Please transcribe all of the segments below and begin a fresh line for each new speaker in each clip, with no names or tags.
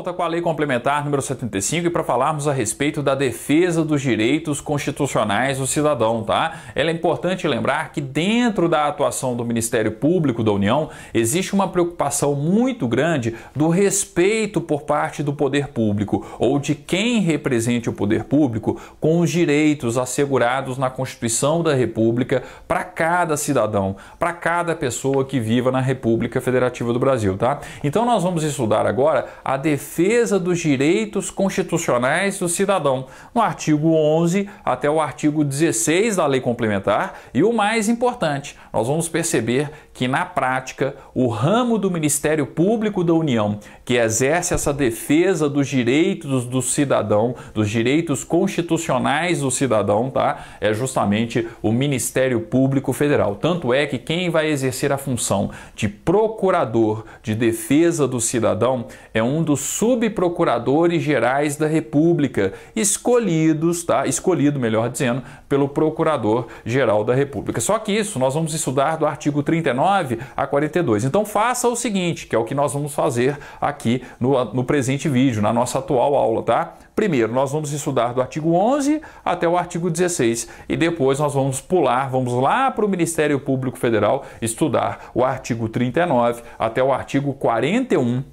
volta com a Lei Complementar número 75 e para falarmos a respeito da defesa dos direitos constitucionais do cidadão, tá? É importante lembrar que dentro da atuação do Ministério Público da União existe uma preocupação muito grande do respeito por parte do poder público ou de quem represente o poder público com os direitos assegurados na Constituição da República para cada cidadão, para cada pessoa que viva na República Federativa do Brasil, tá? Então nós vamos estudar agora a defesa dos direitos constitucionais do cidadão, no artigo 11 até o artigo 16 da Lei Complementar. E o mais importante, nós vamos perceber que na prática o ramo do Ministério Público da União que exerce essa defesa dos direitos do cidadão, dos direitos constitucionais do cidadão, tá? É justamente o Ministério Público Federal. Tanto é que quem vai exercer a função de procurador de defesa do cidadão é um dos subprocuradores gerais da República, escolhidos, tá? Escolhido, melhor dizendo, pelo Procurador-Geral da República. Só que isso nós vamos estudar do artigo 39 a 42. Então faça o seguinte, que é o que nós vamos fazer aqui no presente vídeo, na nossa atual aula, tá? Primeiro, nós vamos estudar do artigo 11 até o artigo 16 e depois nós vamos pular, vamos lá para o Ministério Público Federal estudar o artigo 39 até o artigo 42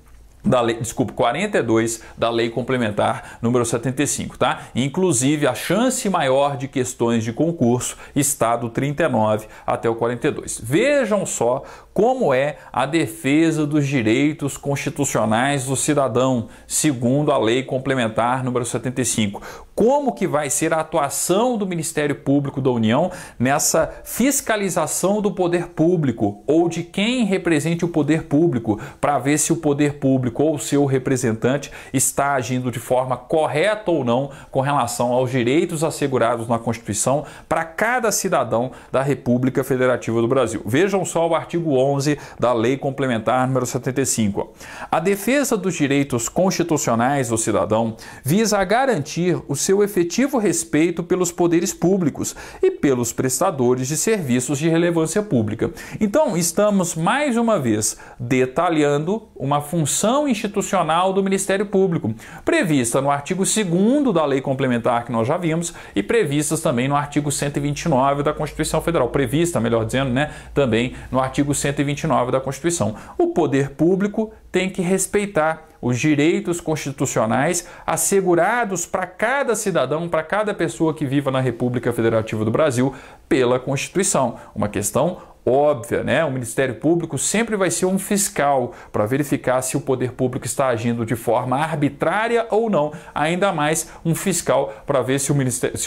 da Lei Complementar número 75, tá? Inclusive, a chance maior de questões de concurso está do 39 até o 42. Vejam só como é a defesa dos direitos constitucionais do cidadão, segundo a Lei Complementar número 75. Como que vai ser a atuação do Ministério Público da União nessa fiscalização do poder público ou de quem represente o poder público, para ver se o poder público ou seu representante está agindo de forma correta ou não com relação aos direitos assegurados na Constituição para cada cidadão da República Federativa do Brasil. Vejam só o artigo 11 da Lei Complementar número 75. A defesa dos direitos constitucionais do cidadão visa garantir o seu efetivo respeito pelos poderes públicos e pelos prestadores de serviços de relevância pública. Então, estamos mais uma vez detalhando uma função institucional do Ministério Público, prevista no artigo 2º da Lei Complementar, que nós já vimos, e previstas também no artigo 129 da Constituição Federal. Prevista, melhor dizendo, né, também no artigo 129 da Constituição. O poder público tem que respeitar os direitos constitucionais assegurados para cada cidadão, para cada pessoa que viva na República Federativa do Brasil pela Constituição. Uma questão óbvia, né? O Ministério Público sempre vai ser um fiscal para verificar se o poder público está agindo de forma arbitrária ou não. Ainda mais um fiscal para ver se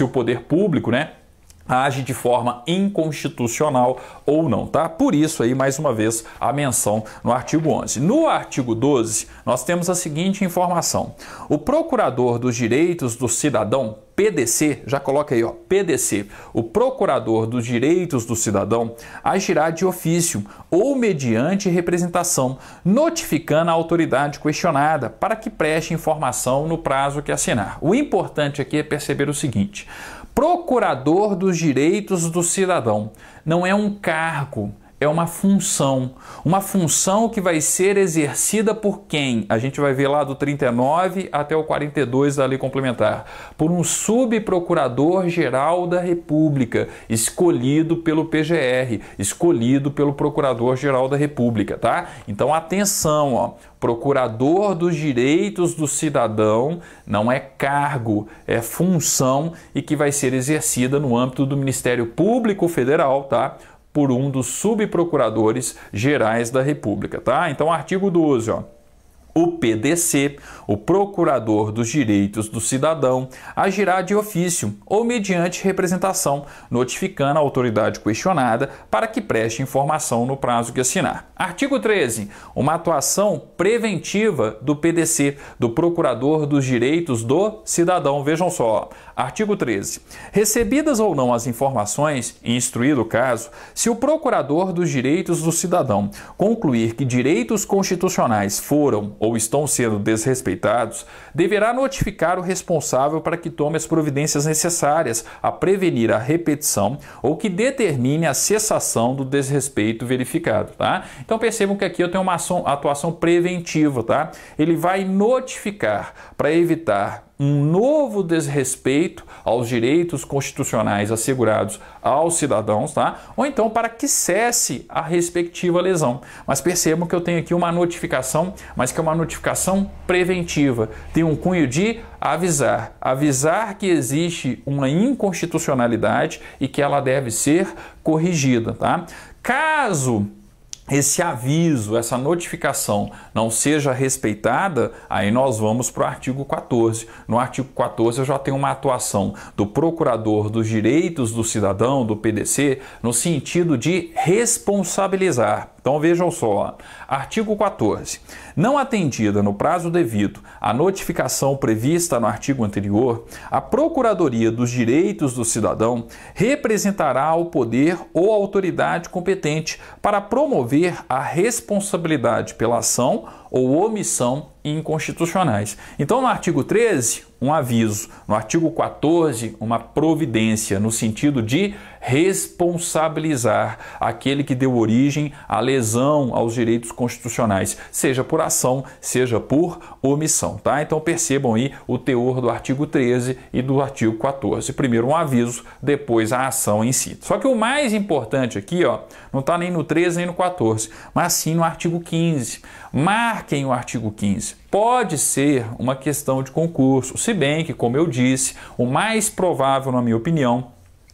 o poder público, né, age de forma inconstitucional ou não, tá? Por isso aí, mais uma vez, a menção no artigo 11. No artigo 12, nós temos a seguinte informação. O Procurador dos Direitos do Cidadão, PDC, já coloca aí, ó, PDC, o Procurador dos Direitos do Cidadão agirá de ofício ou mediante representação, notificando a autoridade questionada para que preste informação no prazo que assinar. O importante aqui é perceber o seguinte: Procurador dos Direitos do Cidadão não é um cargo, é uma função que vai ser exercida por quem? A gente vai ver lá do 39 até o 42 da Lei Complementar, por um subprocurador-geral da República, escolhido pelo PGR, escolhido pelo Procurador-Geral da República, tá? Então atenção, ó. Procurador dos Direitos do Cidadão não é cargo, é função e que vai ser exercida no âmbito do Ministério Público Federal, tá? Por um dos subprocuradores gerais da República, tá? Então, artigo 12, ó. O PDC, o Procurador dos Direitos do Cidadão, agirá de ofício ou mediante representação, notificando a autoridade questionada para que preste informação no prazo que assinar. Artigo 13. Uma atuação preventiva do PDC, do Procurador dos Direitos do Cidadão. Vejam só. Artigo 13. Recebidas ou não as informações e instruído o caso, se o Procurador dos Direitos do Cidadão concluir que direitos constitucionais foram ou estão sendo desrespeitados, deverá notificar o responsável para que tome as providências necessárias a prevenir a repetição ou que determine a cessação do desrespeito verificado, tá? Então percebam que aqui eu tenho uma atuação preventiva, tá? Ele vai notificar para evitar um novo desrespeito aos direitos constitucionais assegurados aos cidadãos, tá? Ou então para que cesse a respectiva lesão. Mas percebam que eu tenho aqui uma notificação, mas que é uma notificação preventiva. Tem um cunho de avisar. Avisar que existe uma inconstitucionalidade e que ela deve ser corrigida, tá? Caso esse aviso, essa notificação não seja respeitada, aí nós vamos para o artigo 14. No artigo 14 eu já tenho uma atuação do Procurador dos Direitos do Cidadão, do PDC, no sentido de responsabilizar. Então vejam só, artigo 14. Não atendida no prazo devido a notificação prevista no artigo anterior, a Procuradoria dos Direitos do Cidadão representará ao poder ou autoridade competente para promover a responsabilidade pela ação ou omissão inconstitucionais. Então, no artigo 13, um aviso. No artigo 14, uma providência, no sentido de responsabilizar aquele que deu origem à lesão aos direitos constitucionais, seja por ação, seja por omissão, tá? Então, percebam aí o teor do artigo 13 e do artigo 14. Primeiro um aviso, depois a ação em si. Só que o mais importante aqui, ó, não está nem no 13 nem no 14, mas sim no artigo 15. Marquem o artigo 15. Pode ser uma questão de concurso, se bem que, como eu disse, o mais provável, na minha opinião,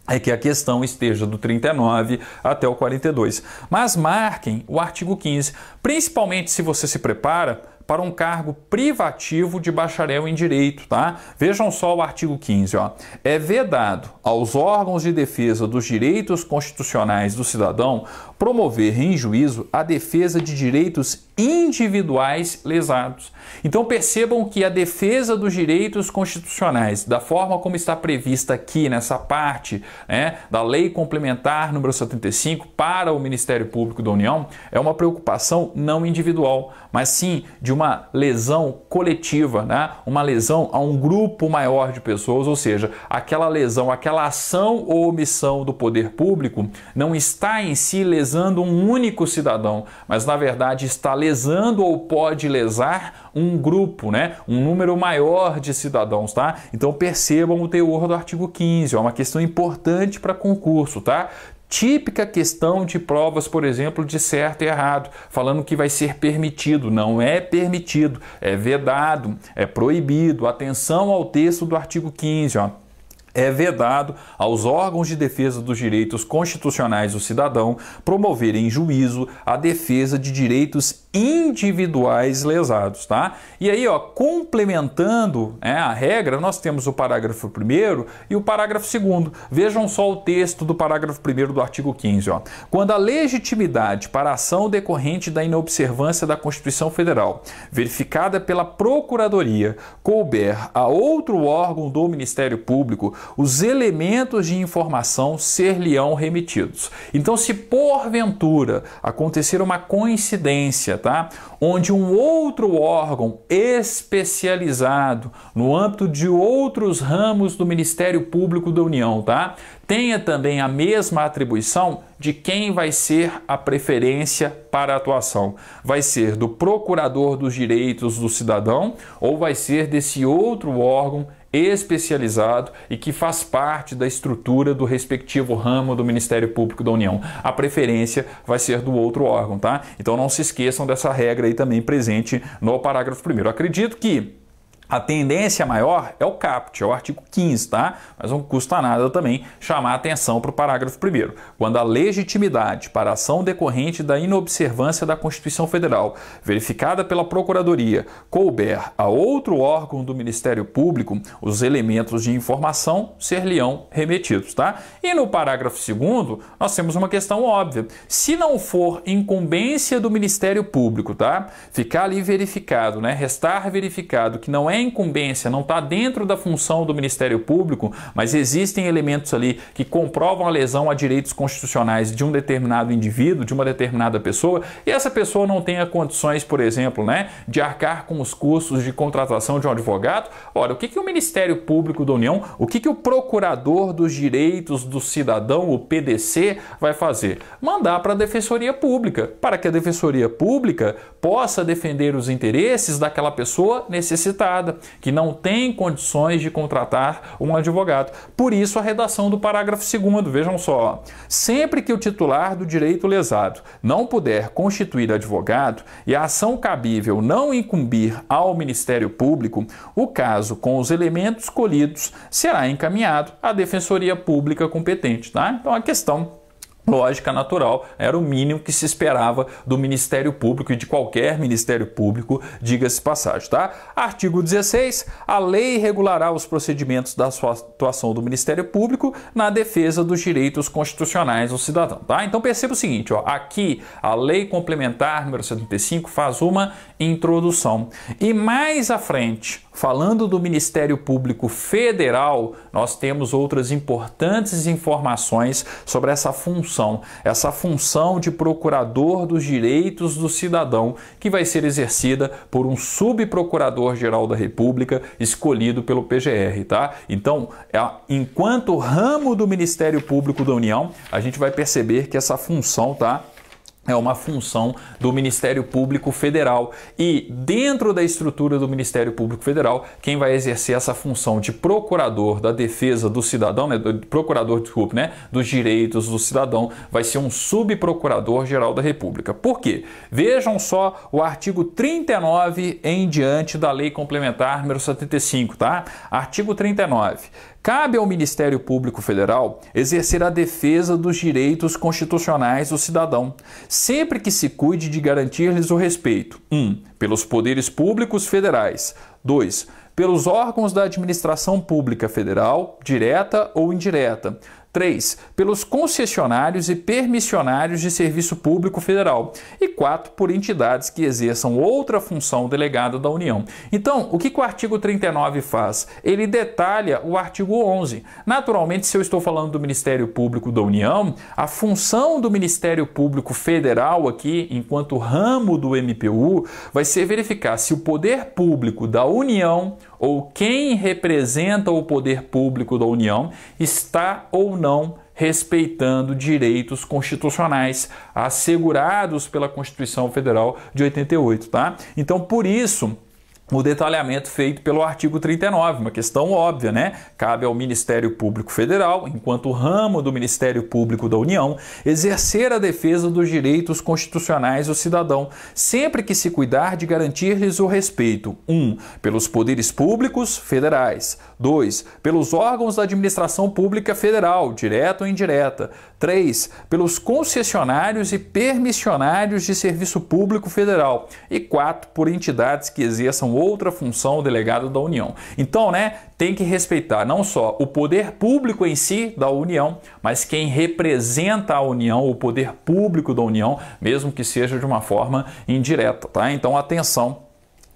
é que a questão esteja do 39 até o 42. Mas marquem o artigo 15, principalmente se você se prepara para um cargo privativo de bacharel em direito, tá? Vejam só o artigo 15, ó. É vedado aos órgãos de defesa dos direitos constitucionais do cidadão promover em juízo a defesa de direitos individuais lesados. Então percebam que a defesa dos direitos constitucionais, da forma como está prevista aqui nessa parte, né, da Lei Complementar número 75 para o Ministério Público da União, é uma preocupação não individual, mas sim de uma lesão coletiva, né? Uma lesão a um grupo maior de pessoas, ou seja, aquela lesão, aquela ação ou omissão do poder público não está em si lesando um único cidadão, mas na verdade está lesando ou pode lesar um grupo, né? Um número maior de cidadãos, tá? Então percebam o teor do artigo 15, é uma questão importante para concurso, tá? Típica questão de provas, por exemplo, de certo e errado, falando que vai ser permitido. Não é permitido, é vedado, é proibido. Atenção ao texto do artigo 15, ó. É vedado aos órgãos de defesa dos direitos constitucionais do cidadão promoverem em juízo a defesa de direitos individuais lesados, tá? E aí, ó, complementando a regra, nós temos o parágrafo 1º e o parágrafo 2º. Vejam só o texto do parágrafo 1º do artigo 15, ó. Quando a legitimidade para a ação decorrente da inobservância da Constituição Federal, verificada pela Procuradoria, couber a outro órgão do Ministério Público, os elementos de informação ser-lhe-ão remetidos. Então, se porventura acontecer uma coincidência, tá, onde um outro órgão especializado no âmbito de outros ramos do Ministério Público da União, tá, tenha também a mesma atribuição, de quem vai ser a preferência para a atuação? Vai ser do Procurador dos Direitos do Cidadão ou vai ser desse outro órgão especializado e que faz parte da estrutura do respectivo ramo do Ministério Público da União? A preferência vai ser do outro órgão, tá? Então não se esqueçam dessa regra aí também presente no parágrafo 1º. Acredito que a tendência maior é o caput, é o artigo 15, tá? Mas não custa nada também chamar a atenção para o parágrafo 1º. Quando a legitimidade para a ação decorrente da inobservância da Constituição Federal, verificada pela Procuradoria, couber a outro órgão do Ministério Público, os elementos de informação ser-lhe-ão remetidos, tá? E no parágrafo 2º, nós temos uma questão óbvia. Se não for incumbência do Ministério Público, tá? Ficar ali verificado, né? Restar verificado que não é é incumbência, não está dentro da função do Ministério Público, mas existem elementos ali que comprovam a lesão a direitos constitucionais de um determinado indivíduo, de uma determinada pessoa, e essa pessoa não tenha condições, por exemplo, de arcar com os custos de contratação de um advogado, ora, o que o Ministério Público da União, o que o Procurador dos Direitos do Cidadão, o PDC, vai fazer? Mandar para a Defensoria Pública, para que a Defensoria Pública possa defender os interesses daquela pessoa necessitada, que não tem condições de contratar um advogado. Por isso a redação do parágrafo 2º, vejam só, sempre que o titular do direito lesado não puder constituir advogado e a ação cabível não incumbir ao Ministério Público, o caso com os elementos colhidos será encaminhado à Defensoria Pública competente, tá? Então a questão lógica natural, era o mínimo que se esperava do Ministério Público e de qualquer Ministério Público, diga-se passagem, tá? Artigo 16, a lei regulará os procedimentos da sua atuação do Ministério Público na defesa dos direitos constitucionais do cidadão, tá? Então perceba o seguinte, ó, aqui a Lei Complementar número 75 faz uma introdução e mais à frente, falando do Ministério Público Federal, nós temos outras importantes informações sobre essa função de procurador dos direitos do cidadão, que vai ser exercida por um subprocurador-geral da República escolhido pelo PGR, tá? Então, enquanto ramo do Ministério Público da União, a gente vai perceber que essa função, tá? É uma função do Ministério Público Federal e dentro da estrutura do Ministério Público Federal, quem vai exercer essa função de procurador da defesa do cidadão, dos direitos do cidadão, vai ser um subprocurador-geral da República. Por quê? Vejam só o artigo 39 em diante da Lei Complementar número 75, tá? Artigo 39. Cabe ao Ministério Público Federal exercer a defesa dos direitos constitucionais do cidadão, sempre que se cuide de garantir-lhes o respeito: 1. Pelos poderes públicos federais. 2. Pelos órgãos da administração pública federal, direta ou indireta. 3. Pelos concessionários e permissionários de serviço público federal. E 4. Por entidades que exerçam outra função delegada da União. Então, o que o artigo 39 faz? Ele detalha o artigo 11. Naturalmente, se eu estou falando do Ministério Público da União, a função do Ministério Público Federal aqui, enquanto ramo do MPU, vai ser verificar se o poder público da União ou quem representa o poder público da União está ou não respeitando direitos constitucionais assegurados pela Constituição Federal de 88, tá? Então, por isso, o detalhamento feito pelo artigo 39, uma questão óbvia, né? Cabe ao Ministério Público Federal, enquanto ramo do Ministério Público da União, exercer a defesa dos direitos constitucionais do cidadão, sempre que se cuidar de garantir-lhes o respeito: 1. Pelos poderes públicos federais. 2. Pelos órgãos da administração pública federal, direta ou indireta. 3. Pelos concessionários e permissionários de serviço público federal. E 4. Por entidades que exerçam outra função delegada da União. Então, tem que respeitar não só o poder público em si da União, mas quem representa a União, o poder público da União, mesmo que seja de uma forma indireta, tá? Então, atenção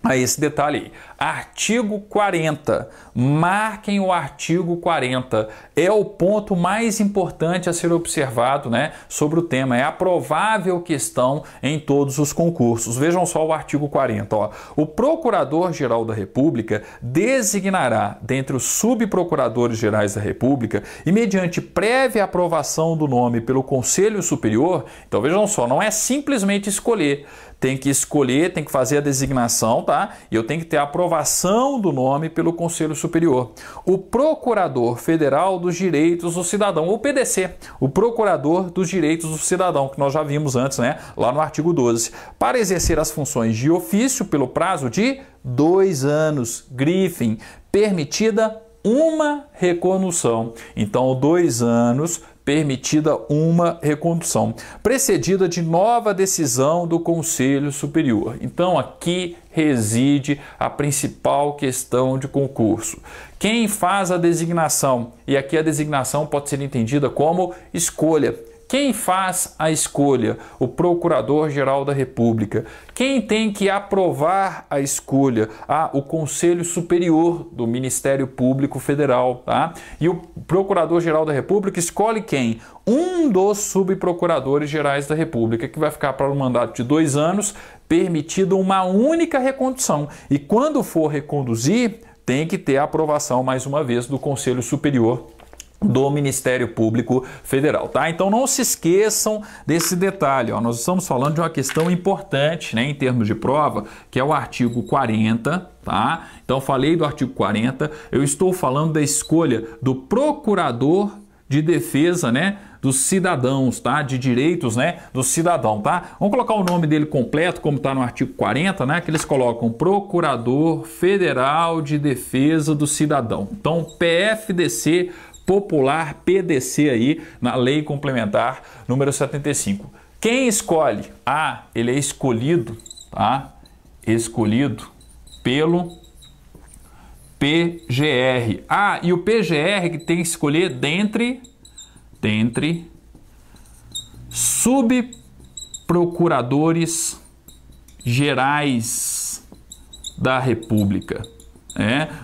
a esse detalhe aí. Artigo 40. Marquem o artigo 40. É o ponto mais importante a ser observado, sobre o tema. É a provável questão em todos os concursos. Vejam só o artigo 40. Ó. O Procurador-Geral da República designará dentre os subprocuradores gerais da República e mediante prévia aprovação do nome pelo Conselho Superior. Então vejam só, não é simplesmente escolher. Tem que escolher, tem que fazer a designação, tá? E eu tenho que ter a aprovação do nome pelo Conselho Superior. O Procurador Federal dos Direitos do Cidadão, o PDC, o Procurador dos Direitos do Cidadão, que nós já vimos antes, lá no artigo 12, para exercer as funções de ofício pelo prazo de 2 anos, grifem, permitida uma recondução. Então, 2 anos, permitida uma recondução, precedida de nova decisão do Conselho Superior. Então, aqui reside a principal questão de concurso. Quem faz a designação, e aqui a designação pode ser entendida como escolha. Quem faz a escolha? O Procurador-Geral da República. Quem tem que aprovar a escolha? O Conselho Superior do Ministério Público Federal, tá? E o Procurador-Geral da República escolhe quem? Um dos subprocuradores gerais da República, que vai ficar para um mandato de 2 anos, permitido uma única recondução. E quando for reconduzir, tem que ter a aprovação, mais uma vez, do Conselho Superior do Ministério Público Federal, tá? Então não se esqueçam desse detalhe, ó. Nós estamos falando de uma questão importante, né, em termos de prova, que é o artigo 40, tá? Então falei do artigo 40, eu estou falando da escolha do procurador de defesa, né, dos cidadãos, tá? De direitos, né, do cidadão, tá? Vamos colocar o nome dele completo, como está no artigo 40, né, que eles colocam Procurador Federal de Defesa do Cidadão. Então, PFDC Popular, PDC aí, na Lei Complementar número 75. Quem escolhe? Ele é escolhido, tá? Escolhido pelo PGR. E o PGR que tem que escolher dentre subprocuradores gerais da República.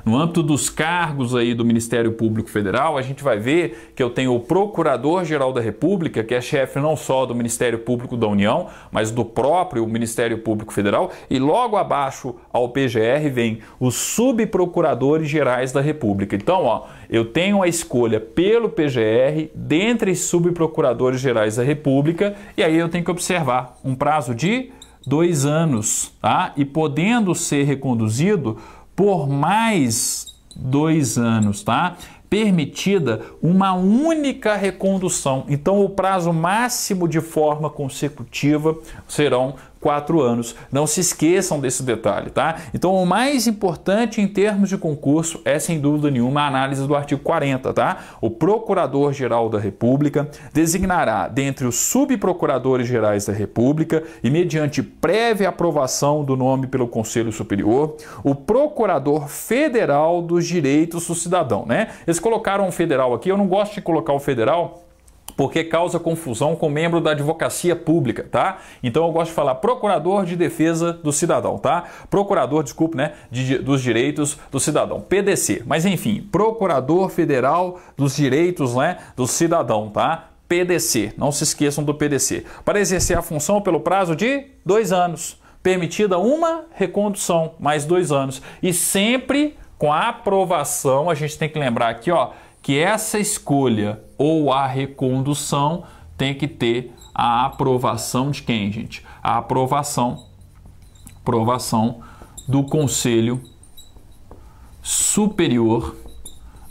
No âmbito dos cargos aí do Ministério Público Federal, a gente vai ver que eu tenho o Procurador-Geral da República, que é chefe não só do Ministério Público da União, mas do próprio Ministério Público Federal, e logo abaixo ao PGR vem os subprocuradores gerais da República. Então, eu tenho a escolha pelo PGR dentre subprocuradores gerais da República, e aí eu tenho que observar um prazo de 2 anos, tá? E podendo ser reconduzido por mais 2 anos, tá? Permitida uma única recondução. Então, o prazo máximo de forma consecutiva serão 4 anos. Não se esqueçam desse detalhe, tá? Então, o mais importante em termos de concurso é, sem dúvida nenhuma, a análise do artigo 40, tá? O Procurador-Geral da República designará dentre os subprocuradores gerais da República e, mediante prévia aprovação do nome pelo Conselho Superior, o Procurador Federal dos Direitos do Cidadão, né? Eles colocaram o federal aqui, eu não gosto de colocar o federal porque causa confusão com membro da advocacia pública, tá? Então eu gosto de falar Procurador de Defesa do Cidadão, tá? Procurador, desculpe, né, dos Direitos do Cidadão, PDC. Mas enfim, Procurador Federal dos Direitos, né, do Cidadão, tá? PDC. Não se esqueçam do PDC. Para exercer a função pelo prazo de 2 anos, permitida uma recondução, mais 2 anos. E sempre com a aprovação, a gente tem que lembrar aqui, que essa escolha ou a recondução tem que ter a aprovação de quem, gente? A aprovação do Conselho Superior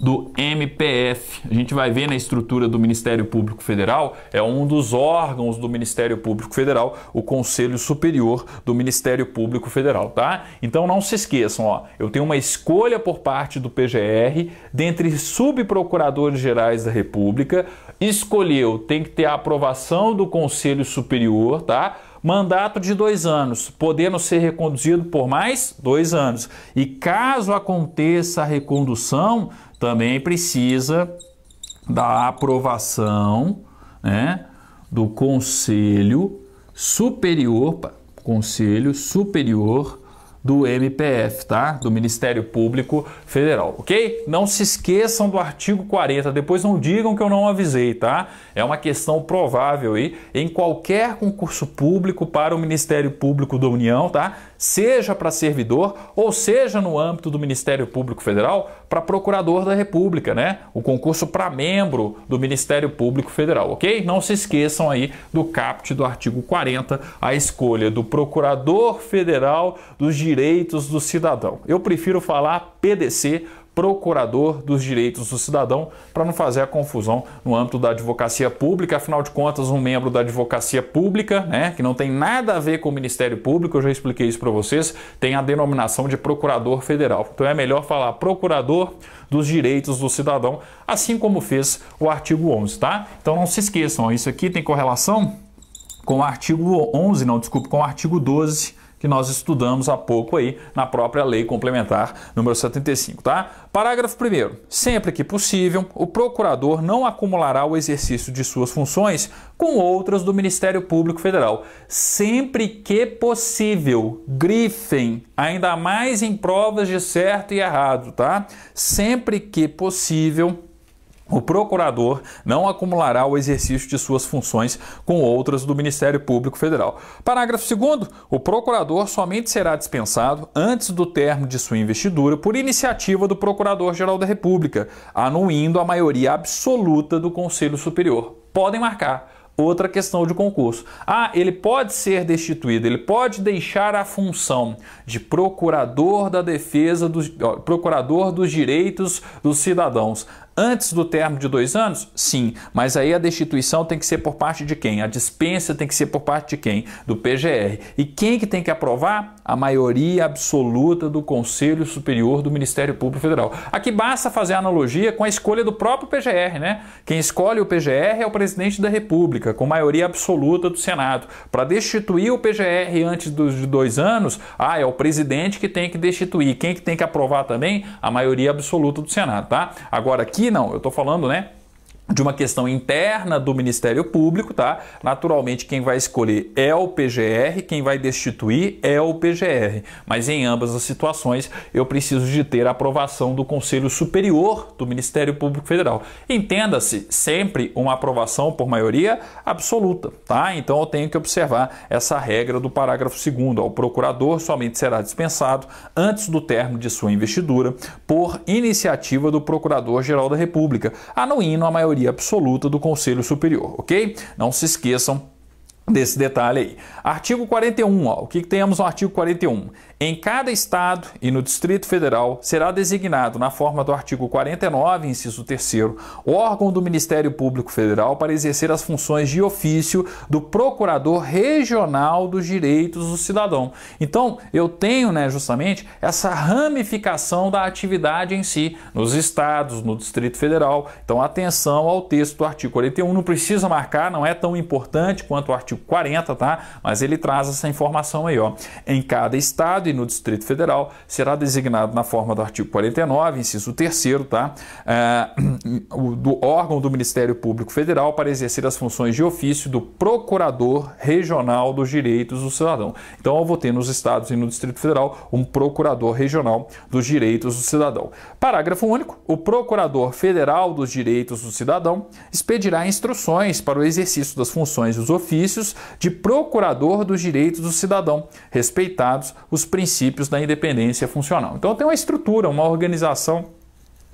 do MPF. A gente vai ver na estrutura do Ministério Público Federal, é um dos órgãos do Ministério Público Federal, o Conselho Superior do Ministério Público Federal, tá? Então não se esqueçam, eu tenho uma escolha por parte do PGR dentre subprocuradores gerais da República, escolheu, tem que ter a aprovação do Conselho Superior, tá? Mandato de 2 anos, podendo ser reconduzido por mais 2 anos. E caso aconteça a recondução, também precisa da aprovação, né, do Conselho Superior do MPF, tá? Do Ministério Público Federal, ok? Não se esqueçam do artigo 40, depois não digam que eu não avisei, tá? É uma questão provável aí em qualquer concurso público para o Ministério Público da União, tá? Seja para servidor ou seja no âmbito do Ministério Público Federal para procurador da República, né? O concurso para membro do Ministério Público Federal, ok? Não se esqueçam aí do caput do artigo 40, a escolha do Procurador Federal dos Direitos do Cidadão. Eu prefiro falar PDC, Procurador dos Direitos do Cidadão, para não fazer a confusão no âmbito da advocacia pública. Afinal de contas, um membro da advocacia pública, né, que não tem nada a ver com o Ministério Público, eu já expliquei isso para vocês, tem a denominação de Procurador Federal. Então é melhor falar Procurador dos Direitos do Cidadão, assim como fez o artigo 11, tá? Então não se esqueçam, isso aqui tem correlação com o artigo 11, não, desculpe, com o artigo 12, que nós estudamos há pouco aí na própria Lei Complementar número 75, tá? Parágrafo 1º. Sempre que possível, o procurador não acumulará o exercício de suas funções com outras do Ministério Público Federal. Sempre que possível, grifem, ainda mais em provas de certo e errado, tá? Sempre que possível, o procurador não acumulará o exercício de suas funções com outras do Ministério Público Federal. Parágrafo 2º. O procurador somente será dispensado antes do término de sua investidura por iniciativa do Procurador-Geral da República, anuindo a maioria absoluta do Conselho Superior. Podem marcar. Outra questão de concurso. Ele pode ser destituído, ele pode deixar a função de procurador da defesa, procurador dos direitos dos cidadãos antes do término de 2 anos? Sim, mas aí a destituição tem que ser por parte de quem? A dispensa tem que ser por parte de quem? Do PGR. E quem que tem que aprovar? A maioria absoluta do Conselho Superior do Ministério Público Federal. Aqui basta fazer a analogia com a escolha do próprio PGR, né? Quem escolhe o PGR é o presidente da República, com maioria absoluta do Senado. Para destituir o PGR antes de 2 anos, é o presidente que tem que destituir. Quem que tem que aprovar também? A maioria absoluta do Senado, tá? Agora aqui não, eu estou falando, né, de uma questão interna do Ministério Público, tá? Naturalmente, quem vai escolher é o PGR, quem vai destituir é o PGR. Mas em ambas as situações, eu preciso de ter a aprovação do Conselho Superior do Ministério Público Federal. Entenda-se, sempre uma aprovação por maioria absoluta, tá? Então, eu tenho que observar essa regra do parágrafo 2º. O procurador somente será dispensado antes do término de sua investidura por iniciativa do Procurador-Geral da República, anuindo a maioria absoluta do Conselho Superior, ok? Não se esqueçam desse detalhe aí. Artigo 41, o que temos no artigo 41? Em cada estado e no Distrito Federal será designado, na forma do artigo 49, inciso 3º, o órgão do Ministério Público Federal para exercer as funções de ofício do Procurador Regional dos Direitos do Cidadão. Então, eu tenho, justamente essa ramificação da atividade em si, nos estados, no Distrito Federal. Então, atenção ao texto do artigo 41, não precisa marcar, não é tão importante quanto o artigo 40, tá? Mas ele traz essa informação aí, Em cada estado e no Distrito Federal será designado na forma do artigo 49, inciso 3º, tá? Do órgão do Ministério Público Federal para exercer as funções de ofício do Procurador Regional dos Direitos do Cidadão. Então, eu vou ter nos estados e no Distrito Federal um Procurador Regional dos Direitos do Cidadão. Parágrafo único. O Procurador Federal dos Direitos do Cidadão expedirá instruções para o exercício das funções dos ofícios de Procurador dos Direitos do Cidadão, respeitados os princípios da independência funcional. Então, tem uma estrutura, uma organização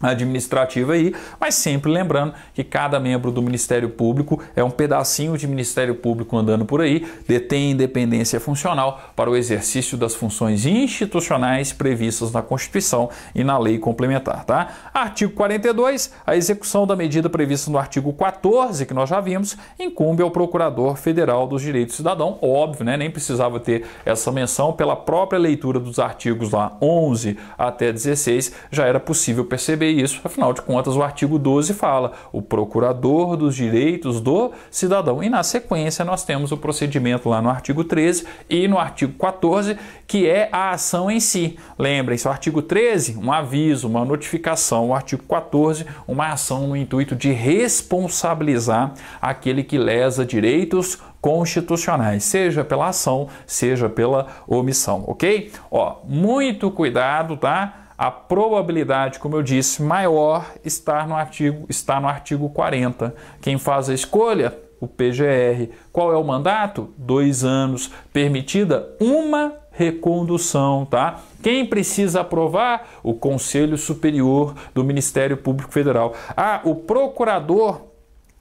administrativa aí, mas sempre lembrando que cada membro do Ministério Público é um pedacinho de Ministério Público andando por aí, detém independência funcional para o exercício das funções institucionais previstas na Constituição e na Lei Complementar, tá? Artigo 42, a execução da medida prevista no artigo 14, que nós já vimos, incumbe ao Procurador Federal dos Direitos do Cidadão, óbvio, nem precisava ter essa menção, pela própria leitura dos artigos lá 11 até 16, já era possível perceber isso, afinal de contas o artigo 12 fala o Procurador dos Direitos do Cidadão e na sequência nós temos o procedimento lá no artigo 13 e no artigo 14, que é a ação em si. Lembrem-se, o artigo 13, um aviso, uma notificação, o artigo 14, uma ação no intuito de responsabilizar aquele que lesa direitos constitucionais, seja pela ação, seja pela omissão, ok? Muito cuidado, tá? A probabilidade, como eu disse, maior está no artigo 40. Quem faz a escolha? O PGR. Qual é o mandato? 2 anos. Permitida uma recondução, tá? Quem precisa aprovar? O Conselho Superior do Ministério Público Federal. O procurador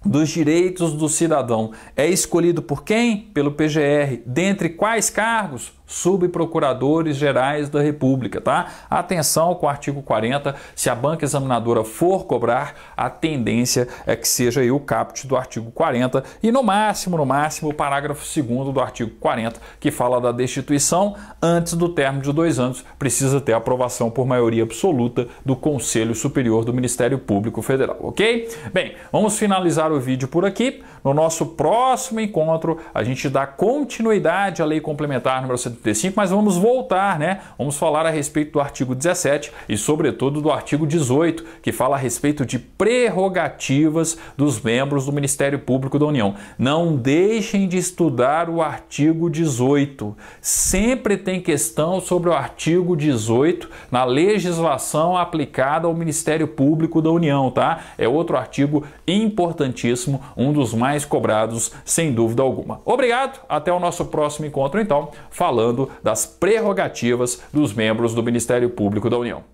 dos Direitos do Cidadão é escolhido por quem? Pelo PGR. Dentre quais cargos? Subprocuradores Gerais da República, tá? Atenção com o artigo 40, se a banca examinadora for cobrar, a tendência é que seja aí o caput do artigo 40 e no máximo, o parágrafo 2º do artigo 40, que fala da destituição antes do término de 2 anos, precisa ter aprovação por maioria absoluta do Conselho Superior do Ministério Público Federal, ok? Bem, vamos finalizar o vídeo por aqui. No nosso próximo encontro, a gente dá continuidade à Lei Complementar número 75 75, mas vamos voltar, né? Vamos falar a respeito do artigo 17 e, sobretudo, do artigo 18, que fala a respeito de prerrogativas dos membros do Ministério Público da União. Não deixem de estudar o artigo 18. Sempre tem questão sobre o artigo 18 na legislação aplicada ao Ministério Público da União, tá? É outro artigo importantíssimo, um dos mais cobrados, sem dúvida alguma. Obrigado, até o nosso próximo encontro, então, falando das prerrogativas dos membros do Ministério Público da União.